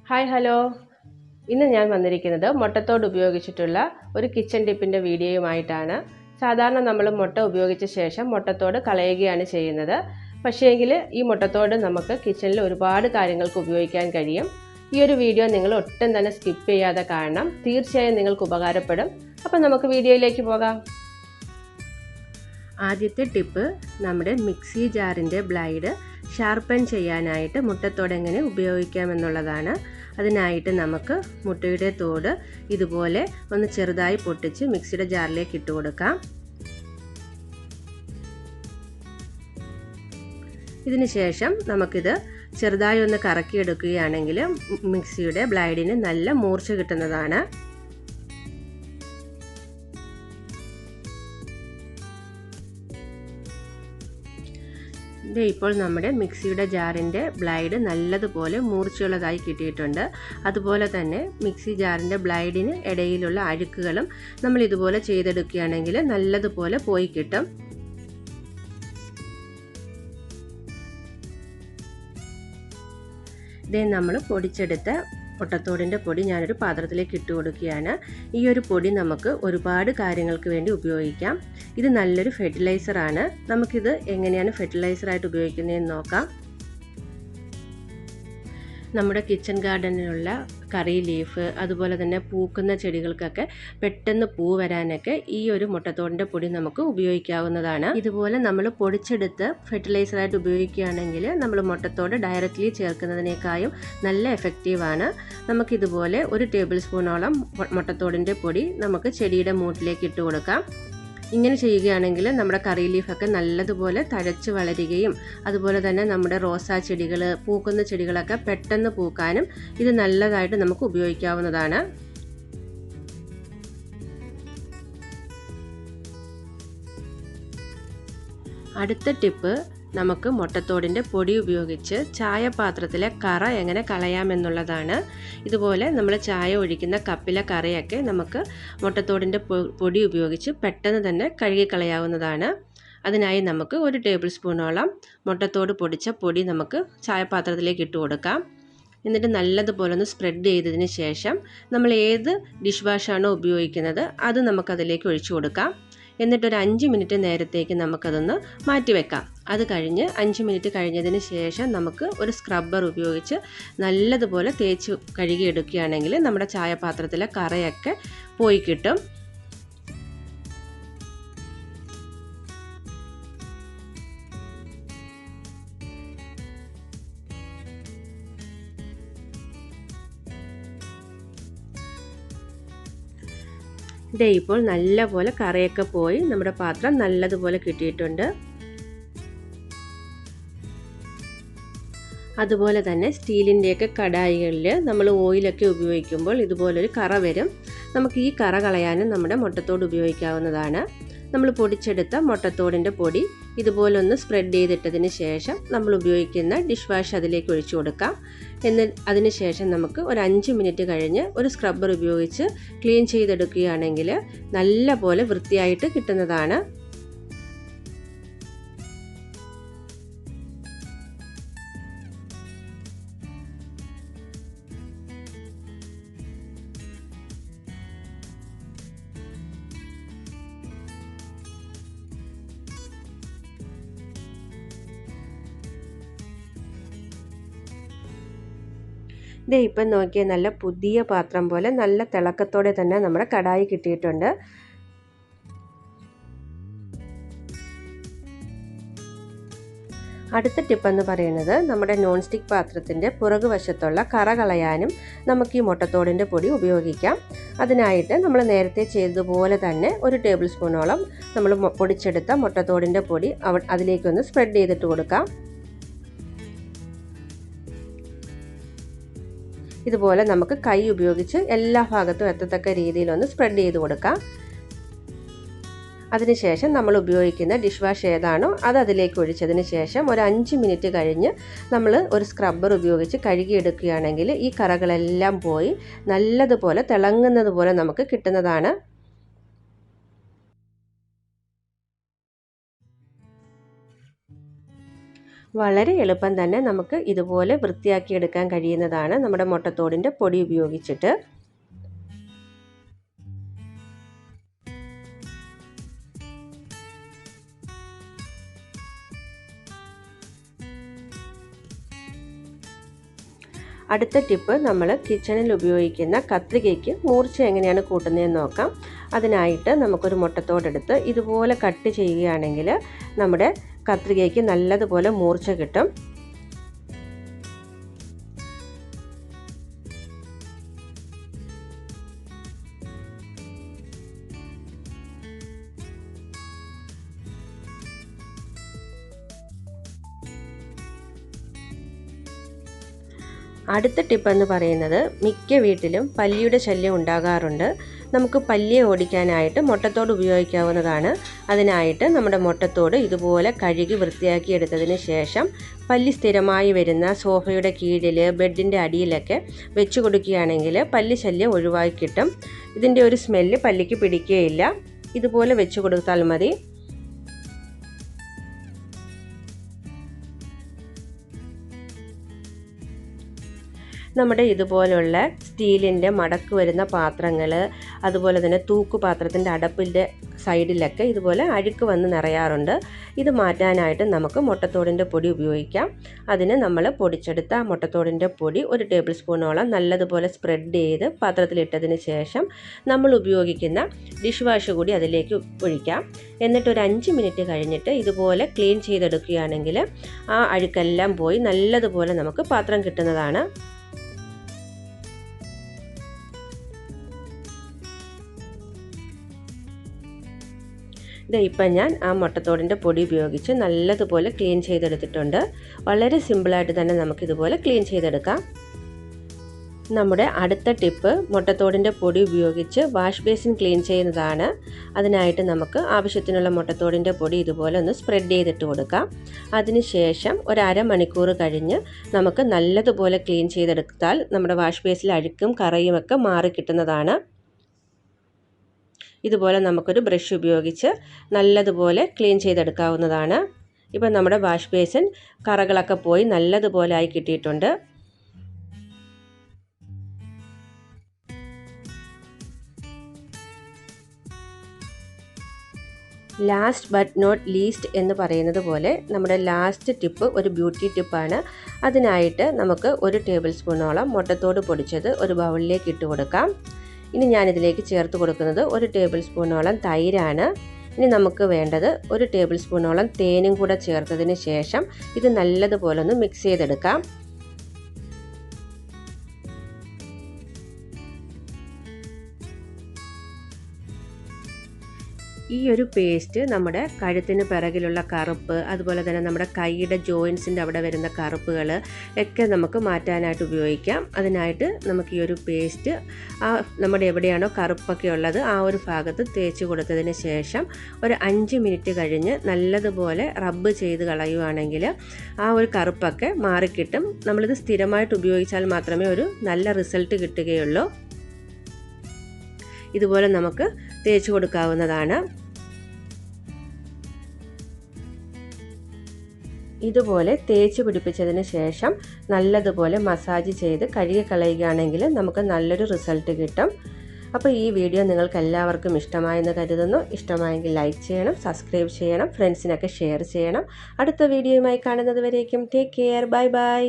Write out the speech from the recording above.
Hi hello. ഇന്ന് ഞാൻ വന്നിരിക്കുന്നത് മുട്ടത്തോട് ഉപയോഗിച്ചിട്ടുള്ള ഒരു കിച്ചൺ ടിപ്പിൻ്റെ വീഡിയോയുമായിട്ടാണ്. സാധാരണ നമ്മൾ മുട്ട ഉപയോഗിച്ച ശേഷം മുട്ടത്തോട് കളയുകയാണ് ചെയ്യുന്നത്. പക്ഷേങ്കിൽ ഈ മുട്ടത്തോട് നമുക്ക് കിച്ചണിൽ ഒരുപാട് കാര്യങ്ങൾക്ക് ഉപയോഗിക്കാൻ കഴിയും. ഈ ഒരു വീഡിയോ നിങ്ങൾ ഒട്ടും തന്നെ സ്കിപ്പ് ചെയ്യാതെ കാണണം. തീർച്ചയായും നിങ്ങൾക്ക് ഉപകാരപ്പെടും. അപ്പം നമുക്ക് വീഡിയോയിലേക്ക് പോകാം. ആദ്യത്തെ ടിപ്പ്, നമ്മുടെ മിക്സി ജാറിൻ്റെ ബ്ലേഡ് ഷാർപ്പൻ ചെയ്യാനായിട്ട് മുട്ടത്തോട് എങ്ങനെ ഉപയോഗിക്കാമെന്നുള്ളതാണ്. അതിനായിട്ട് നമുക്ക് മുട്ടയുടെ തോട് ഇതുപോലെ ഒന്ന് ചെറുതായി പൊട്ടിച്ച് മിക്സിയുടെ ജാറിലേക്ക് ഇട്ട് കൊടുക്കാം. ഇതിന് ശേഷം നമുക്കിത് ചെറുതായി ഒന്ന് കറക്കിയെടുക്കുകയാണെങ്കിൽ മിക്സിയുടെ ബ്ലേഡിന് നല്ല മൂർച്ച കിട്ടുന്നതാണ്. ഇപ്പോൾ നമ്മുടെ മിക്സിയുടെ ജാറിൻ്റെ ബ്ലേഡ് നല്ലതുപോലെ മൂർച്ചയുള്ളതായി കിട്ടിയിട്ടുണ്ട്. അതുപോലെ തന്നെ മിക്സി ജാറിൻ്റെ ബ്ലേഡിന് ഇടയിലുള്ള അഴുക്കുകളും നമ്മൾ ഇതുപോലെ ചെയ്തെടുക്കുകയാണെങ്കിൽ നല്ലതുപോലെ പോയി കിട്ടും. ഇതേ നമ്മൾ പൊടിച്ചെടുത്ത മുട്ടത്തോടിൻ്റെ പൊടി ഞാനൊരു പാത്രത്തിലേക്ക് ഇട്ട് കൊടുക്കുകയാണ്. ഈ ഒരു പൊടി നമുക്ക് ഒരുപാട് കാര്യങ്ങൾക്ക് വേണ്ടി ഉപയോഗിക്കാം. ഇത് നല്ലൊരു ഫെർട്ടിലൈസറാണ്. നമുക്കിത് എങ്ങനെയാണ് ഫെർട്ടിലൈസറായിട്ട് ഉപയോഗിക്കുന്നതെന്ന് നോക്കാം. നമ്മുടെ കിച്ചൺ ഗാർഡനിലുള്ള കറി ലീഫ്, അതുപോലെ തന്നെ പൂക്കുന്ന ചെടികൾക്കൊക്കെ പെട്ടെന്ന് പൂ വരാനൊക്കെ ഈ ഒരു മുട്ടത്തോടിൻ്റെ പൊടി നമുക്ക് ഉപയോഗിക്കാവുന്നതാണ്. ഇതുപോലെ നമ്മൾ പൊടിച്ചെടുത്ത് ഫെർട്ടിലൈസറായിട്ട് ഉപയോഗിക്കുകയാണെങ്കിൽ നമ്മൾ മുട്ടത്തോട് ഡയറക്റ്റ്ലി ചേർക്കുന്നതിനേക്കാളും നല്ല എഫക്റ്റീവാണ്. നമുക്കിതുപോലെ 1 ടേബിൾ സ്പൂണോളം മുട്ടത്തോടിൻ്റെ പൊടി നമുക്ക് ചെടിയുടെ മൂട്ടിലേക്ക് ഇട്ട് കൊടുക്കാം. ഇങ്ങനെ ചെയ്യുകയാണെങ്കിൽ നമ്മുടെ കറി ലീഫൊക്കെ നല്ലതുപോലെ തഴച്ച് വളരുകയും അതുപോലെ തന്നെ നമ്മുടെ റോസാ ചെടികൾ, പൂക്കുന്ന ചെടികളൊക്കെ പെട്ടെന്ന് പൂക്കാനും ഇത് നല്ലതായിട്ട് നമുക്ക് ഉപയോഗിക്കാവുന്നതാണ്. അടുത്ത ടിപ്പ്, നമുക്ക് മുട്ടത്തോടിൻ്റെ പൊടി ഉപയോഗിച്ച് ചായപാത്രത്തിലെ കറ എങ്ങനെ കളയാമെന്നുള്ളതാണ്. ഇതുപോലെ നമ്മൾ ചായ ഒഴിക്കുന്ന കപ്പിലെ കറയൊക്കെ നമുക്ക് മുട്ടത്തോടിൻ്റെ പൊടി ഉപയോഗിച്ച് പെട്ടെന്ന് തന്നെ കഴുകിക്കളയാവുന്നതാണ്. അതിനായി നമുക്ക് 1 ടേബിൾ സ്പൂണോളം മുട്ടത്തോട് പൊടിച്ച പൊടി നമുക്ക് ചായപാത്രത്തിലേക്ക് ഇട്ട് കൊടുക്കാം. എന്നിട്ട് നല്ലതുപോലെ ഒന്ന് സ്പ്രെഡ് ചെയ്തതിന് ശേഷം നമ്മൾ ഏത് ഡിഷ് വാഷാണോ ഉപയോഗിക്കുന്നത് അത് നമുക്കതിലേക്ക് ഒഴിച്ചു കൊടുക്കാം. എന്നിട്ടൊരു 5 മിനിറ്റ് നേരത്തേക്ക് നമുക്കതൊന്ന് മാറ്റി വെക്കാം. അത് കഴിഞ്ഞ് 5 മിനിറ്റ് കഴിഞ്ഞതിന് ശേഷം നമുക്ക് ഒരു സ്ക്രബ്ബർ ഉപയോഗിച്ച് നല്ലതുപോലെ തേച്ച് കഴുകിയെടുക്കുകയാണെങ്കിൽ നമ്മുടെ ചായപാത്രത്തിലെ കറയൊക്കെ പോയി കിട്ടും. ഇതേ ഇപ്പോൾ നല്ലപോലെ കറയൊക്കെ പോയി നമ്മുടെ പാത്രം നല്ലതുപോലെ കിട്ടിയിട്ടുണ്ട്. അതുപോലെ തന്നെ സ്റ്റീലിൻ്റെയൊക്കെ കടായികളിൽ നമ്മൾ ഓയിലൊക്കെ ഉപയോഗിക്കുമ്പോൾ ഇതുപോലൊരു കറ വരും. നമുക്ക് ഈ കറ കളയാനും നമ്മുടെ മുട്ടത്തോട് ഉപയോഗിക്കാവുന്നതാണ്. നമ്മൾ പൊടിച്ചെടുത്ത മുട്ടത്തോടിൻ്റെ പൊടി ഇതുപോലെ ഒന്ന് സ്പ്രെഡ് ചെയ്തിട്ടതിന് ശേഷം നമ്മൾ ഉപയോഗിക്കുന്ന ഡിഷ് വാഷ് അതിലേക്ക് ഒഴിച്ചു കൊടുക്കാം. അതിന് ശേഷം നമുക്ക് ഒരു 5 മിനിറ്റ് കഴിഞ്ഞ് ഒരു സ്ക്രബ്ബർ ഉപയോഗിച്ച് ക്ലീൻ ചെയ്തെടുക്കുകയാണെങ്കിൽ നല്ല പോലെ വൃത്തിയായിട്ട് കിട്ടുന്നതാണ്. ഇതേ ഇപ്പം നോക്കിയാൽ നല്ല പുതിയ പാത്രം പോലെ നല്ല തിളക്കത്തോടെ തന്നെ നമ്മുടെ കടായി കിട്ടിയിട്ടുണ്ട്. അടുത്ത ടിപ്പെന്ന് പറയുന്നത്, നമ്മുടെ നോൺ സ്റ്റിക്ക് പാത്രത്തിൻ്റെ പുറകുവശത്തുള്ള കറ കളയാനും നമുക്ക് ഈ മുട്ടത്തോടിൻ്റെ പൊടി ഉപയോഗിക്കാം. അതിനായിട്ട് നമ്മൾ നേരത്തെ ചെയ്തതുപോലെ തന്നെ 1 ടേബിൾ സ്പൂണോളം നമ്മൾ പൊടിച്ചെടുത്ത മുട്ടത്തോടിൻ്റെ പൊടി അതിലേക്കൊന്ന് സ്പ്രെഡ് ചെയ്തിട്ട് കൊടുക്കാം. ഇതുപോലെ നമുക്ക് കൈ ഉപയോഗിച്ച് എല്ലാ ഭാഗത്തും എത്തത്തക്ക രീതിയിലൊന്ന് സ്പ്രെഡ് ചെയ്ത് കൊടുക്കാം. അതിനുശേഷം നമ്മൾ ഉപയോഗിക്കുന്ന ഡിഷ് വാഷ് ഏതാണോ അത് അതിലേക്ക് ഒഴിച്ചതിന് ശേഷം ഒരു 5 മിനിറ്റ് കഴിഞ്ഞ് നമ്മൾ ഒരു സ്ക്രബ്ബർ ഉപയോഗിച്ച് കഴുകിയെടുക്കുകയാണെങ്കിൽ ഈ കറകളെല്ലാം പോയി നല്ലതുപോലെ തിളങ്ങുന്നത് പോലെ നമുക്ക് കിട്ടുന്നതാണ്. വളരെ എളുപ്പം തന്നെ നമുക്ക് ഇതുപോലെ വൃത്തിയാക്കിയെടുക്കാൻ കഴിയുന്നതാണ് നമ്മുടെ മുട്ടത്തോടിൻ്റെ പൊടി ഉപയോഗിച്ചിട്ട്. അടുത്ത ടിപ്പ് നമ്മൾ കിച്ചണിൽ ഉപയോഗിക്കുന്ന കത്രികയ്ക്ക് മൂർച്ച എങ്ങനെയാണ് കൂട്ടുന്നതെന്ന് നോക്കാം. അതിനായിട്ട് നമുക്കൊരു മുട്ടത്തോടെടുത്ത് ഇതുപോലെ കട്ട് ചെയ്യുകയാണെങ്കിൽ നമ്മുടെ കത്രികയ്ക്ക് നല്ലതുപോലെ മൂർച്ച കിട്ടും. അടുത്ത ടിപ്പ് എന്ന് പറയുന്നത് മിക്ക വീട്ടിലും പല്ലിയുടെ ശല്യം ഉണ്ടാകാറുണ്ട്. നമുക്ക് പല്ലിയെ ഓടിക്കാനായിട്ട് മുട്ടത്തോട് ഉപയോഗിക്കാവുന്നതാണ്. അതിനായിട്ട് നമ്മുടെ മുട്ടത്തോട് ഇതുപോലെ കഴുകി വൃത്തിയാക്കി എടുത്തതിന് ശേഷം പല്ലി സ്ഥിരമായി വരുന്ന സോഫയുടെ കീഴിൽ, ബെഡിൻ്റെ അടിയിലൊക്കെ വെച്ച് കൊടുക്കുകയാണെങ്കിൽ പല്ലി ശല്യം ഒഴിവാക്കി കിട്ടും. ഇതിൻ്റെ ഒരു സ്മെല്ല് പല്ലിക്ക് പിടിക്കുകയില്ല. ഇതുപോലെ വെച്ച് കൊടുത്താൽ മതി. നമ്മുടെ ഇതുപോലുള്ള സ്റ്റീലിൻ്റെ മടക്ക് വരുന്ന പാത്രങ്ങൾ, അതുപോലെ തന്നെ തൂക്കുപാത്രത്തിൻ്റെ അടപ്പിൻ്റെ സൈഡിലൊക്കെ ഇതുപോലെ അഴുക്ക് വന്ന് നിറയാറുണ്ട്. ഇത് മാറ്റാനായിട്ട് നമുക്ക് മുട്ടത്തോടിൻ്റെ പൊടി ഉപയോഗിക്കാം. അതിന് നമ്മൾ പൊടിച്ചെടുത്ത മുട്ടത്തോടിൻ്റെ പൊടി 1 ടേബിൾ സ്പൂണോളം നല്ലതുപോലെ സ്പ്രെഡ് ചെയ്ത് പാത്രത്തിലിട്ടതിന് ശേഷം നമ്മൾ ഉപയോഗിക്കുന്ന ഡിഷ് വാഷ് കൂടി അതിലേക്ക് ഒഴിക്കാം. എന്നിട്ട് ഒരു 5 മിനിറ്റ് കഴിഞ്ഞിട്ട് ഇതുപോലെ ക്ലീൻ ചെയ്തെടുക്കുകയാണെങ്കിൽ ആ അഴുക്കെല്ലാം പോയി നല്ലതുപോലെ നമുക്ക് പാത്രം കിട്ടുന്നതാണ്. ഇപ്പം ഞാൻ ആ മുട്ടത്തോടിൻ്റെ പൊടി ഉപയോഗിച്ച് നല്ലതുപോലെ ക്ലീൻ ചെയ്തെടുത്തിട്ടുണ്ട്. വളരെ സിമ്പിളായിട്ട് തന്നെ നമുക്കിതുപോലെ ക്ലീൻ ചെയ്തെടുക്കാം. നമ്മുടെ അടുത്ത ടിപ്പ് മുട്ടത്തോടിൻ്റെ പൊടി ഉപയോഗിച്ച് വാഷ് ബേസിൻ ക്ലീൻ ചെയ്യുന്നതാണ്. അതിനായിട്ട് നമുക്ക് ആവശ്യത്തിനുള്ള മുട്ടത്തോടിൻ്റെ പൊടി ഇതുപോലെ ഒന്ന് സ്പ്രെഡ് ചെയ്തിട്ട് കൊടുക്കാം. അതിനുശേഷം ഒരു അരമണിക്കൂർ കഴിഞ്ഞ് നമുക്ക് നല്ലതുപോലെ ക്ലീൻ ചെയ്തെടുത്താൽ നമ്മുടെ വാഷ് ബേസിൽ അഴുക്കും കറയുമൊക്കെ മാറി കിട്ടുന്നതാണ്. ഇതുപോലെ നമുക്കൊരു ബ്രഷ് ഉപയോഗിച്ച് നല്ലതുപോലെ ക്ലീൻ ചെയ്തെടുക്കാവുന്നതാണ്. ഇപ്പം നമ്മുടെ വാഷ് ബേസിൻ കറകളൊക്കെ പോയി നല്ലതുപോലെ ആയി കിട്ടിയിട്ടുണ്ട്. ലാസ്റ്റ് ബട്ട് നോട്ട് ലീസ്റ്റ് എന്ന് പറയുന്നത് പോലെ നമ്മുടെ ലാസ്റ്റ് ടിപ്പ് ഒരു ബ്യൂട്ടി ടിപ്പാണ്. അതിനായിട്ട് നമുക്ക് 1 ടേബിൾ സ്പൂണോളം മുട്ടത്തോട് പൊടിച്ചത് ഒരു ബൗളിലേക്ക് ഇട്ട് കൊടുക്കാം. ഇനി ഞാനിതിലേക്ക് ചേർത്ത് കൊടുക്കുന്നത് 1 ടേബിൾ സ്പൂണോളം തൈരാണ്. ഇനി നമുക്ക് വേണ്ടത് 1 ടേബിൾ സ്പൂണോളം തേനും കൂടെ ചേർത്തതിന് ശേഷം ഇത് നല്ലതുപോലെ ഒന്ന് മിക്സ് ചെയ്തെടുക്കാം. ഈ ഒരു പേസ്റ്റ് നമ്മുടെ കഴുത്തിന് പിറകിലുള്ള കറുപ്പ്, അതുപോലെ തന്നെ നമ്മുടെ കൈയുടെ ജോയിൻസിൻ്റെ അവിടെ വരുന്ന കറുപ്പുകൾ ഒക്കെ നമുക്ക് മാറ്റാനായിട്ട് ഉപയോഗിക്കാം. അതിനായിട്ട് നമുക്ക് ഈ ഒരു പേസ്റ്റ് നമ്മുടെ എവിടെയാണോ കറുപ്പൊക്കെ ഉള്ളത് ആ ഒരു ഭാഗത്ത് തേച്ച് കൊടുത്തതിന് ശേഷം ഒരു 5 മിനിറ്റ് കഴിഞ്ഞ് നല്ലതുപോലെ റബ്ബ് ചെയ്ത് കളയുവാണെങ്കിൽ ആ ഒരു കറുപ്പൊക്കെ മാറിക്കിട്ടും. നമ്മളിത് സ്ഥിരമായിട്ട് ഉപയോഗിച്ചാൽ മാത്രമേ ഒരു നല്ല റിസൾട്ട് കിട്ടുകയുള്ളൂ. ഇതുപോലെ നമുക്ക് തേച്ച് കൊടുക്കാവുന്നതാണ്. ഇതുപോലെ തേച്ച് പിടിപ്പിച്ചതിന് ശേഷം നല്ലതുപോലെ മസാജ് ചെയ്ത് കഴുകി കളയുകയാണെങ്കിൽ നമുക്ക് നല്ലൊരു റിസൾട്ട് കിട്ടും. അപ്പോൾ ഈ വീഡിയോ നിങ്ങൾക്ക് എല്ലാവർക്കും ഇഷ്ടമായെന്ന് കരുതുന്നു. ഇഷ്ടമായെങ്കിൽ ലൈക്ക് ചെയ്യണം, സബ്സ്ക്രൈബ് ചെയ്യണം, ഫ്രണ്ട്സിനൊക്കെ ഷെയർ ചെയ്യണം. അടുത്ത വീഡിയോയുമായി കാണുന്നത് വരേക്കും ടേക്ക് കെയർ, ബൈ ബൈ.